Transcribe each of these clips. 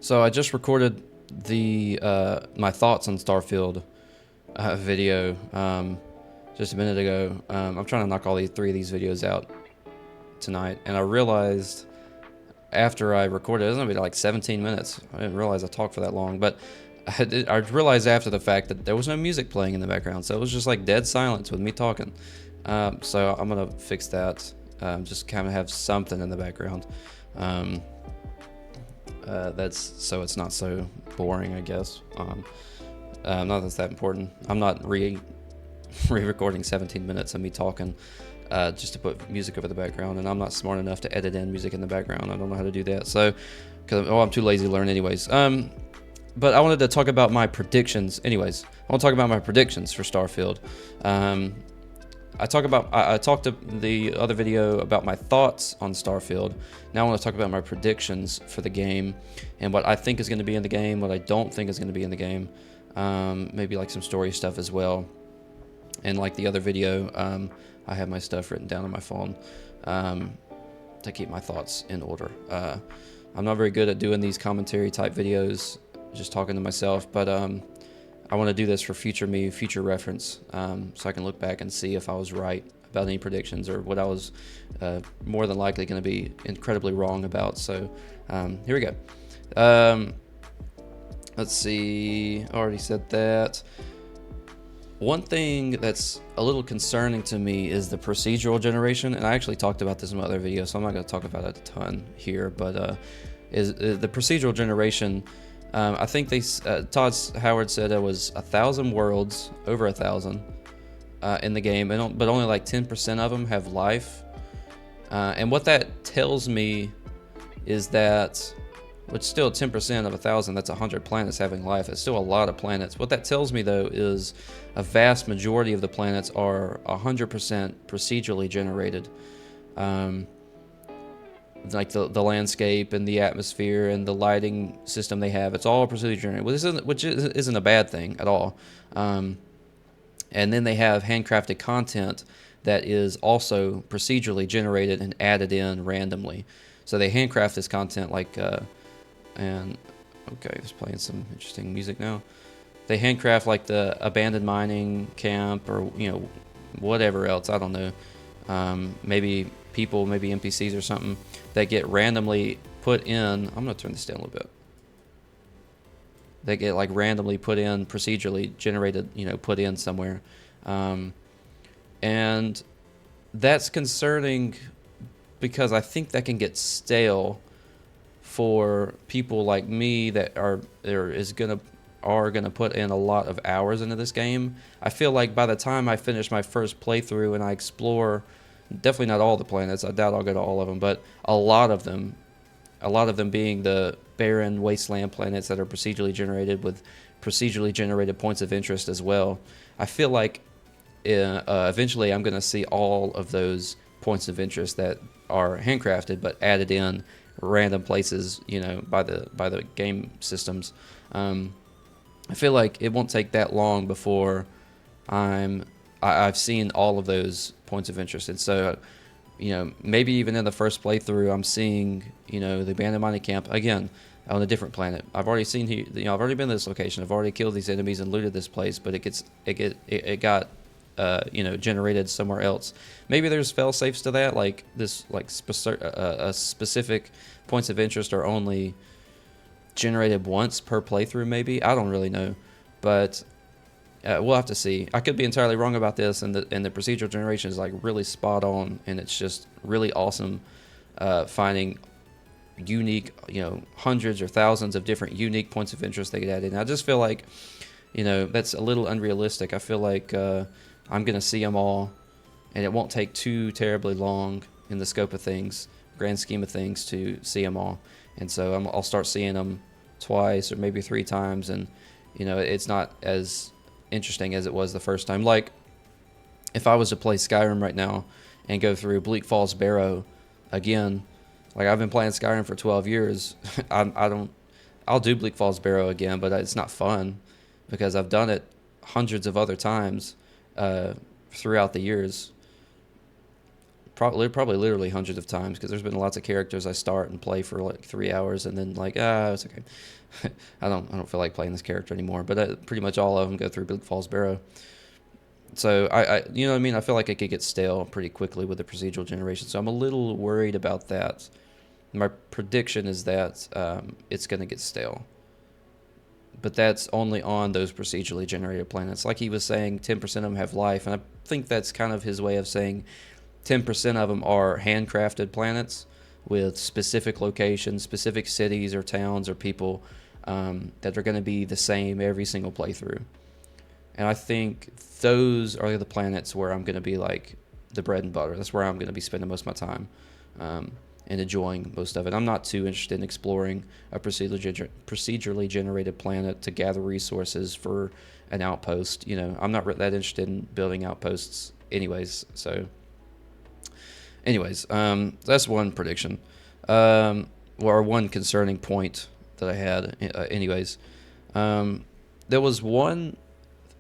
So I just recorded the my thoughts on Starfield video just a minute ago. I'm trying to knock all three of these videos out tonight, and I realized after I recorded, it was gonna be like 17 minutes. I didn't realize I talked for that long, but I realized after the fact that there was no music playing in the background, so it was just like dead silence with me talking. So I'm gonna fix that. Just kind of have something in the background. That's so it's not so boring, I guess. Not that's that important. I'm not re-recording 17 minutes of me talking just to put music over the background, and I'm not smart enough to edit in music in the background. I don't know how to do that. So, I'm too lazy to learn anyways. But I wanted to talk about my predictions. Anyways, I want to talk about my predictions for Starfield. I talked to the other video about my thoughts on Starfield. Now I want to talk about my predictions for the game and what I think is going to be in the game, what I don't think is going to be in the game. Maybe like some story stuff as well. And like the other video, I have my stuff written down on my phone to keep my thoughts in order. I'm not very good at doing these commentary type videos, just talking to myself, but I want to do this for future reference, so I can look back and see if I was right about any predictions or what I was more than likely going to be incredibly wrong about. So here we go. Let's see. I already said that. One thing that's a little concerning to me is the procedural generation, and I actually talked about this in my other video, so I'm not going to talk about it a ton here, but is the procedural generation. I think Todd Howard said it was 1,000 worlds, over 1,000 in the game, but only like 10% of them have life. And what that tells me is that, which still 10% of 1,000, that's 100 planets having life. It's still a lot of planets. What that tells me though is a vast majority of the planets are 100% procedurally generated. Like the landscape and the atmosphere and the lighting system they have, it's all procedurally generated, which isn't a bad thing at all. And then they have handcrafted content that is also procedurally generated and added in randomly. So they handcraft this content and okay, it's playing some interesting music now. They handcraft like the abandoned mining camp or whatever else, I don't know. Maybe people, maybe NPCs or something that get randomly put in. I'm gonna turn this down a little bit. They get like randomly put in, procedurally generated, put in somewhere. And that's concerning because I think that can get stale for people like me that are gonna put in a lot of hours into this game. I feel like by the time I finish my first playthrough and I explore, definitely not all the planets, I doubt I'll go to all of them, but a lot of them being the barren wasteland planets that are procedurally generated with procedurally generated points of interest as well. I feel like eventually I'm going to see all of those points of interest that are handcrafted but added in random places, by the game systems. I feel like it won't take that long before I've seen all of those points of interest. And so, maybe even in the first playthrough, I'm seeing, the abandoned mining camp again on a different planet. I've already seen I've already been to this location. I've already killed these enemies and looted this place, but it got generated somewhere else. Maybe there's fail safes to that, like this, like specific points of interest are only generated once per playthrough. Maybe, I don't really know, but we'll have to see. I could be entirely wrong about this, and the procedural generation is like really spot on, and it's just really awesome finding unique, hundreds or thousands of different unique points of interest they could add in. I just feel like, that's a little unrealistic. I feel like I'm gonna see them all, and it won't take too terribly long in the scope of things, grand scheme of things, to see them all. And so I'll start seeing them twice or maybe 3 times, and it's not as interesting as it was the first time. Like if I was to play Skyrim right now and go through Bleak Falls Barrow again, like I've been playing Skyrim for 12 years, I'll do Bleak Falls Barrow again, but it's not fun because I've done it hundreds of other times throughout the years. probably literally hundreds of times, because there's been lots of characters I start and play for like 3 hours and then like, it's okay. I don't feel like playing this character anymore. But pretty much all of them go through Big Falls Barrow. So you know what I mean? I feel like it could get stale pretty quickly with the procedural generation. So I'm a little worried about that. My prediction is that it's going to get stale. But that's only on those procedurally generated planets. Like he was saying, 10% of them have life, and I think that's kind of his way of saying 10% of them are handcrafted planets with specific locations, specific cities or towns or people that are going to be the same every single playthrough. And I think those are the planets where I'm going to be like the bread and butter. That's where I'm going to be spending most of my time and enjoying most of it. I'm not too interested in exploring a procedurally generated planet to gather resources for an outpost. You know, I'm not that interested in building outposts anyways. So anyways, that's one prediction. Or one concerning point that I had. Anyways, there was one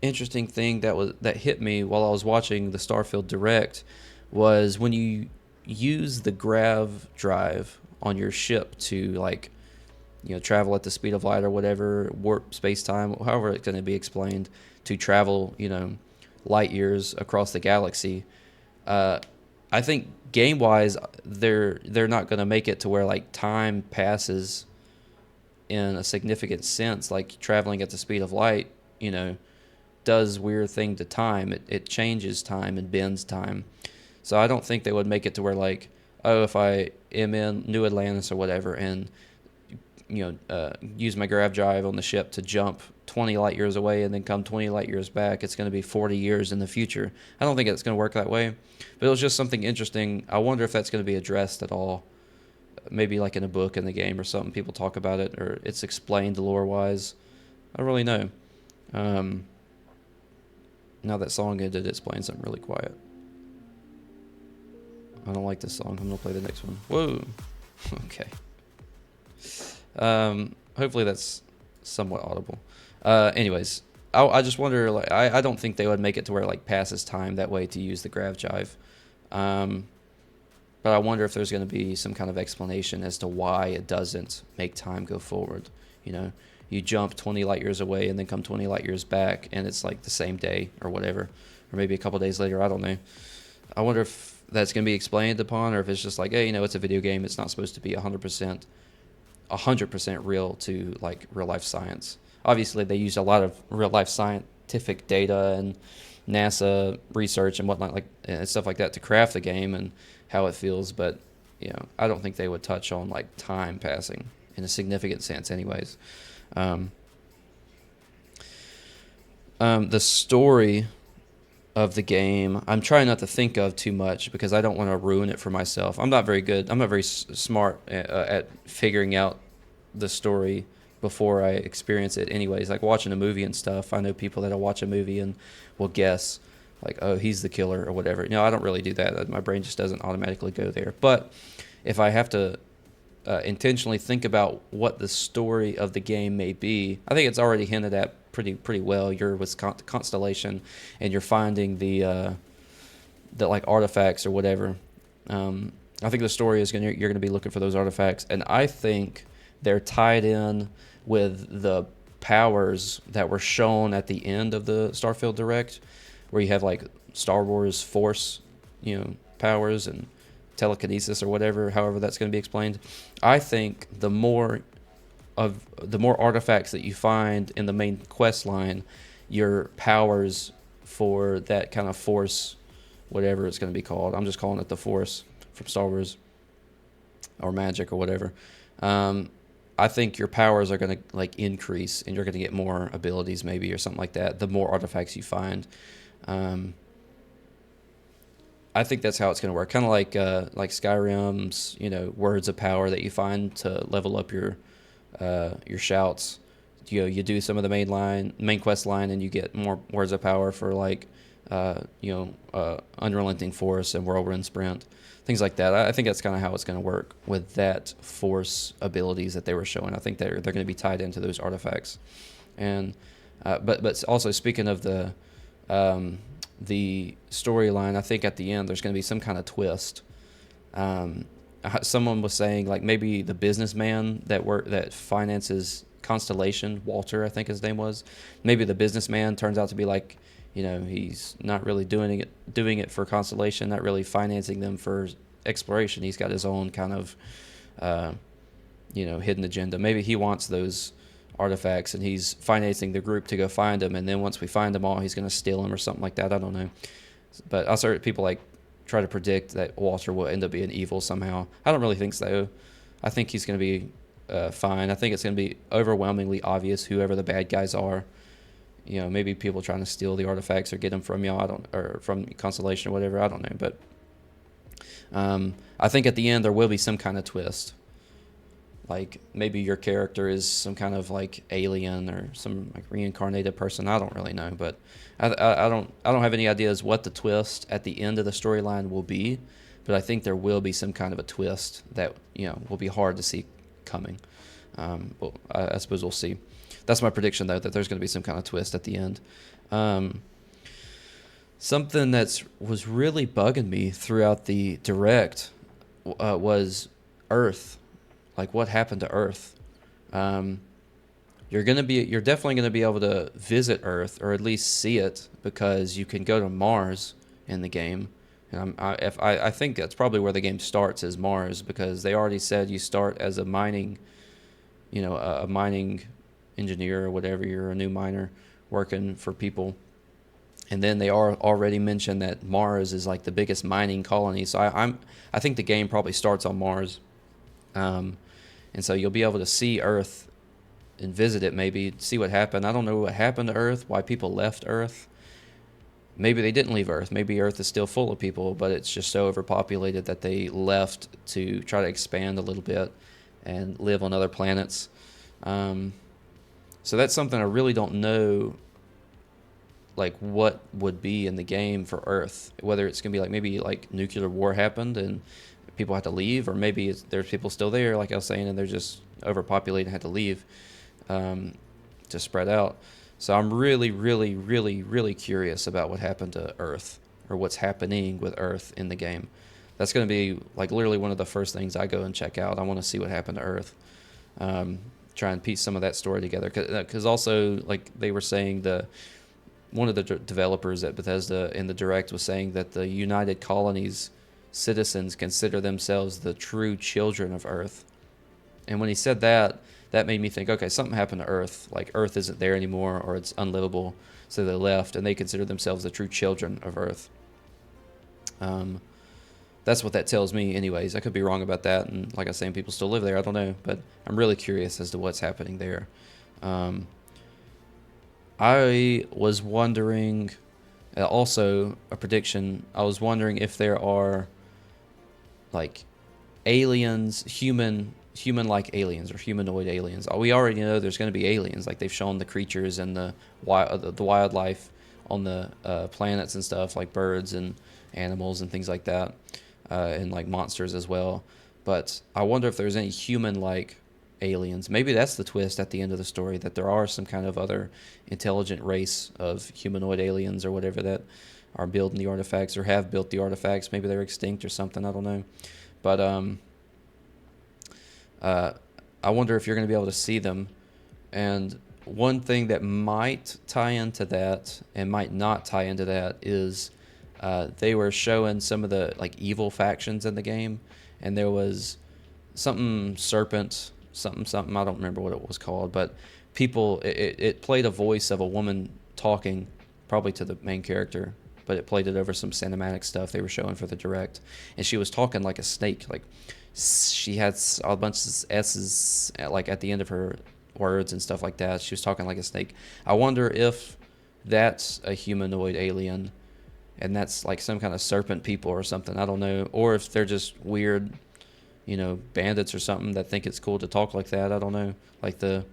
interesting thing that hit me while I was watching the Starfield Direct, was when you use the grav drive on your ship to, like, you know, travel at the speed of light or whatever, warp space time, however it's going to be explained, to travel, you know, light years across the galaxy. I think game wise they're not going to make it to where like time passes in a significant sense, like traveling at the speed of light, you know, does weird thing to time. It changes time and bends time. So I don't think they would make it to where like, oh, if I am in New Atlantis or whatever and use my grav drive on the ship to jump 20 light years away and then come 20 light years back, it's going to be 40 years in the future. I don't think it's going to work that way. But it was just something interesting. I wonder if that's going to be addressed at all. Maybe like in a book in the game or something, people talk about it, or it's explained lore-wise. I don't really know. Now that song ended, it's playing something really quiet. I don't like this song. I'm going to play the next one. Whoa. Okay. Hopefully that's somewhat audible. Anyways, I just wonder, like, I don't think they would make it to where it like passes time that way to use the grav drive. But I wonder if there's going to be some kind of explanation as to why it doesn't make time go forward. You know, you jump 20 light years away and then come 20 light years back, and it's like the same day or whatever, or maybe a couple days later. I don't know. I wonder if that's going to be explained upon, or if it's just like, hey, you know, it's a video game. It's not supposed to be 100% real to like real life science. Obviously, they use a lot of real life scientific data and NASA research and whatnot, like, and stuff like that, to craft the game and how it feels. But you know, I don't think they would touch on like time passing in a significant sense, anyways. The story of the game, I'm trying not to think of too much because I don't want to ruin it for myself. I'm not very good. I'm not very smart at figuring out the story before I experience it anyways. Like watching a movie and stuff, I know people that'll watch a movie and will guess like, oh, he's the killer or whatever. No, I don't really do that. My brain just doesn't automatically go there. But if I have to intentionally think about what the story of the game may be, I think it's already hinted at pretty well. You're with Constellation and you're finding the like artifacts or whatever. I think the story is you're going to be looking for those artifacts, and I think they're tied in with the powers that were shown at the end of the Starfield Direct, where you have like Star Wars Force, you know, powers and telekinesis or whatever, however that's going to be explained. I think the more artifacts that you find in the main quest line, your powers for that kind of force, whatever it's going to be called. I'm just calling it the Force from Star Wars, or magic or whatever. I think your powers are going to like increase, and you're going to get more abilities maybe or something like that the more artifacts you find. I think that's how it's going to work. Kind of like Skyrim's, you know, words of power that you find to level up your shouts. You know, you do some of the main quest line, and you get more words of power for like, unrelenting force and whirlwind sprint, things like that. I think that's kind of how it's going to work with that force abilities that they were showing. I think they're going to be tied into those artifacts, and but also speaking of the the storyline, I think at the end there's going to be some kind of twist. Someone was saying like maybe the businessman that finances Constellation, Walter, I think his name was. Maybe the businessman turns out to be like, he's not really doing it for Constellation, not really financing them for exploration. He's got his own kind of uh, hidden agenda. Maybe he wants those artifacts and he's financing the group to go find them, and then once we find them all, he's going to steal them or something like that. I don't know. But I started people like try to predict that Walter will end up being evil somehow. I don't really think so. I think he's going to be fine. I think it's going to be overwhelmingly obvious whoever the bad guys are. Maybe people trying to steal the artifacts or get them from y'all. Or from Constellation or whatever. I don't know. But I think at the end there will be some kind of twist. Like maybe your character is some kind of like alien or some like reincarnated person. I don't really know, but I don't have any ideas what the twist at the end of the storyline will be. But I think there will be some kind of a twist that will be hard to see coming. Well, I suppose we'll see. That's my prediction though, that there's going to be some kind of twist at the end. Something that was really bugging me throughout the direct was Earth. Like what happened to Earth? You're definitely gonna be able to visit Earth or at least see it because you can go to Mars in the game. And I think that's probably where the game starts, is Mars, because they already said you start as a mining, a mining engineer or whatever. You're a new miner working for people, and then they are already mentioned that Mars is like the biggest mining colony. So I think the game probably starts on Mars. And so you'll be able to see Earth and visit it, maybe see what happened. I don't know what happened to Earth, why people left Earth. Maybe they didn't leave Earth. Maybe Earth is still full of people, but it's just so overpopulated that they left to try to expand a little bit and live on other planets. So that's something I really don't know, like what would be in the game for Earth. Whether it's going to be like maybe like nuclear war happened and people had to leave, or maybe there's people still there, like I was saying, and they're just overpopulated and had to leave to spread out. So I'm really, really, really, really curious about what happened to Earth, or what's happening with Earth in the game. That's going to be like literally one of the first things I go and check out. I want to see what happened to Earth. Try and piece some of that story together, because also like they were saying, one of the developers at Bethesda in the direct was saying that the United Colonies citizens consider themselves the true children of Earth. And when he said that, that made me think, okay, something happened to Earth. Like Earth isn't there anymore, or it's unlivable. So they left, and they consider themselves the true children of Earth. That's what that tells me anyways. I could be wrong about that, and like I was saying, people still live there. I don't know, but I'm really curious as to what's happening there. I was wondering, also a prediction, I was wondering if there are like aliens, human-like aliens or humanoid aliens. We already know there's going to be aliens. Like they've shown the creatures and the wildlife on the planets and stuff, like birds and animals and things like that, and like monsters as well. But I wonder if there's any human-like aliens. Maybe that's the twist at the end of the story, that there are some kind of other intelligent race of humanoid aliens or whatever that are building the artifacts or have built the artifacts. Maybe they're extinct or something. I don't know. But I wonder if you're going to be able to see them. And one thing that might tie into that and might not tie into that is they were showing some of the like evil factions in the game, and there was something serpent, something. I don't remember what it was called, but it played a voice of a woman talking, probably to the main character, but it played it over some cinematic stuff they were showing for the direct, and she was talking like a snake. Like she had a bunch of S's like at the end of her words and stuff like that. She was talking like a snake. I wonder if that's a humanoid alien, and that's like some kind of serpent people or something. I don't know, or if they're just weird, bandits or something that think it's cool to talk like that. I don't know, like the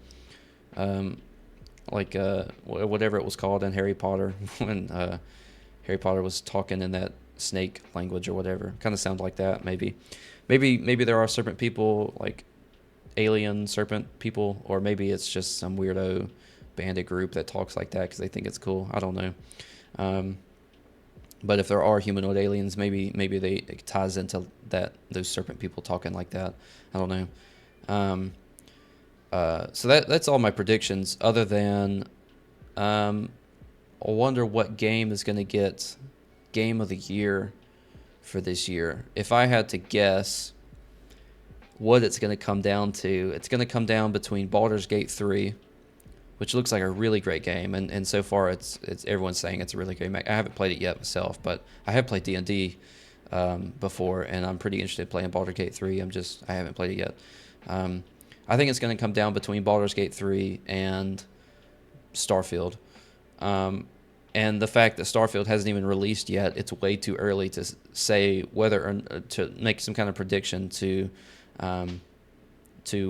whatever it was called in Harry Potter when Harry Potter was talking in that snake language or whatever. Kind of sound like that, maybe. Maybe there are serpent people, like alien serpent people, or maybe it's just some weirdo bandit group that talks like that because they think it's cool. I don't know. But if there are humanoid aliens, maybe it ties into those serpent people talking like that. I don't know. Um, so that's all my predictions. Other than, I wonder what game is going to get Game of the Year for this year. If I had to guess what it's going to come down to, it's going to come down between Baldur's Gate 3, which looks like a really great game, and so far it's everyone's saying it's a really great game. I haven't played it yet myself, but I have played D&D before, and I'm pretty interested in playing Baldur's Gate 3. I haven't played it yet. I think it's going to come down between Baldur's Gate 3 and Starfield. And the fact that Starfield hasn't even released yet, it's way too early to say whether or to make some kind of prediction to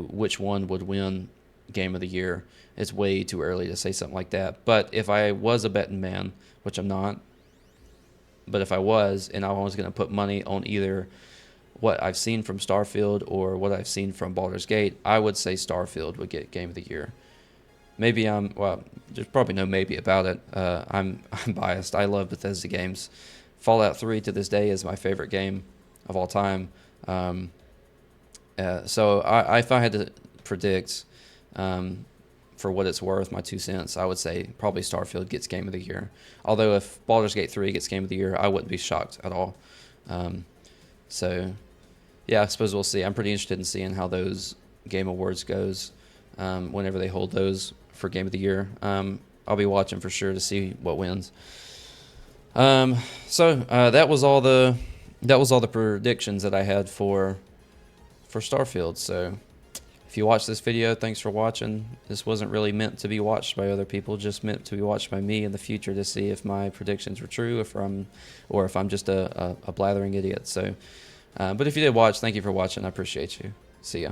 which one would win Game of the Year. It's way too early to say something like that. But if I was a betting man, which I'm not, but if I was, and I was going to put money on either what I've seen from Starfield or what I've seen from Baldur's Gate, I would say Starfield would get Game of the Year. Maybe there's probably no maybe about it. I'm biased. I love Bethesda games. Fallout 3 to this day is my favorite game of all time. So if I had to predict, for what it's worth, my 2 cents, I would say probably Starfield gets Game of the Year. Although if Baldur's Gate 3 gets Game of the Year, I wouldn't be shocked at all. So, yeah, I suppose we'll see. I'm pretty interested in seeing how those Game Awards goes whenever they hold those for Game of the Year. I'll be watching for sure to see what wins. So that was all the predictions that I had for Starfield. So if you watch this video, thanks for watching. This wasn't really meant to be watched by other people, just meant to be watched by me in the future to see if my predictions were true, if I'm just a blathering idiot. So, but if you did watch, thank you for watching. I appreciate you. See ya.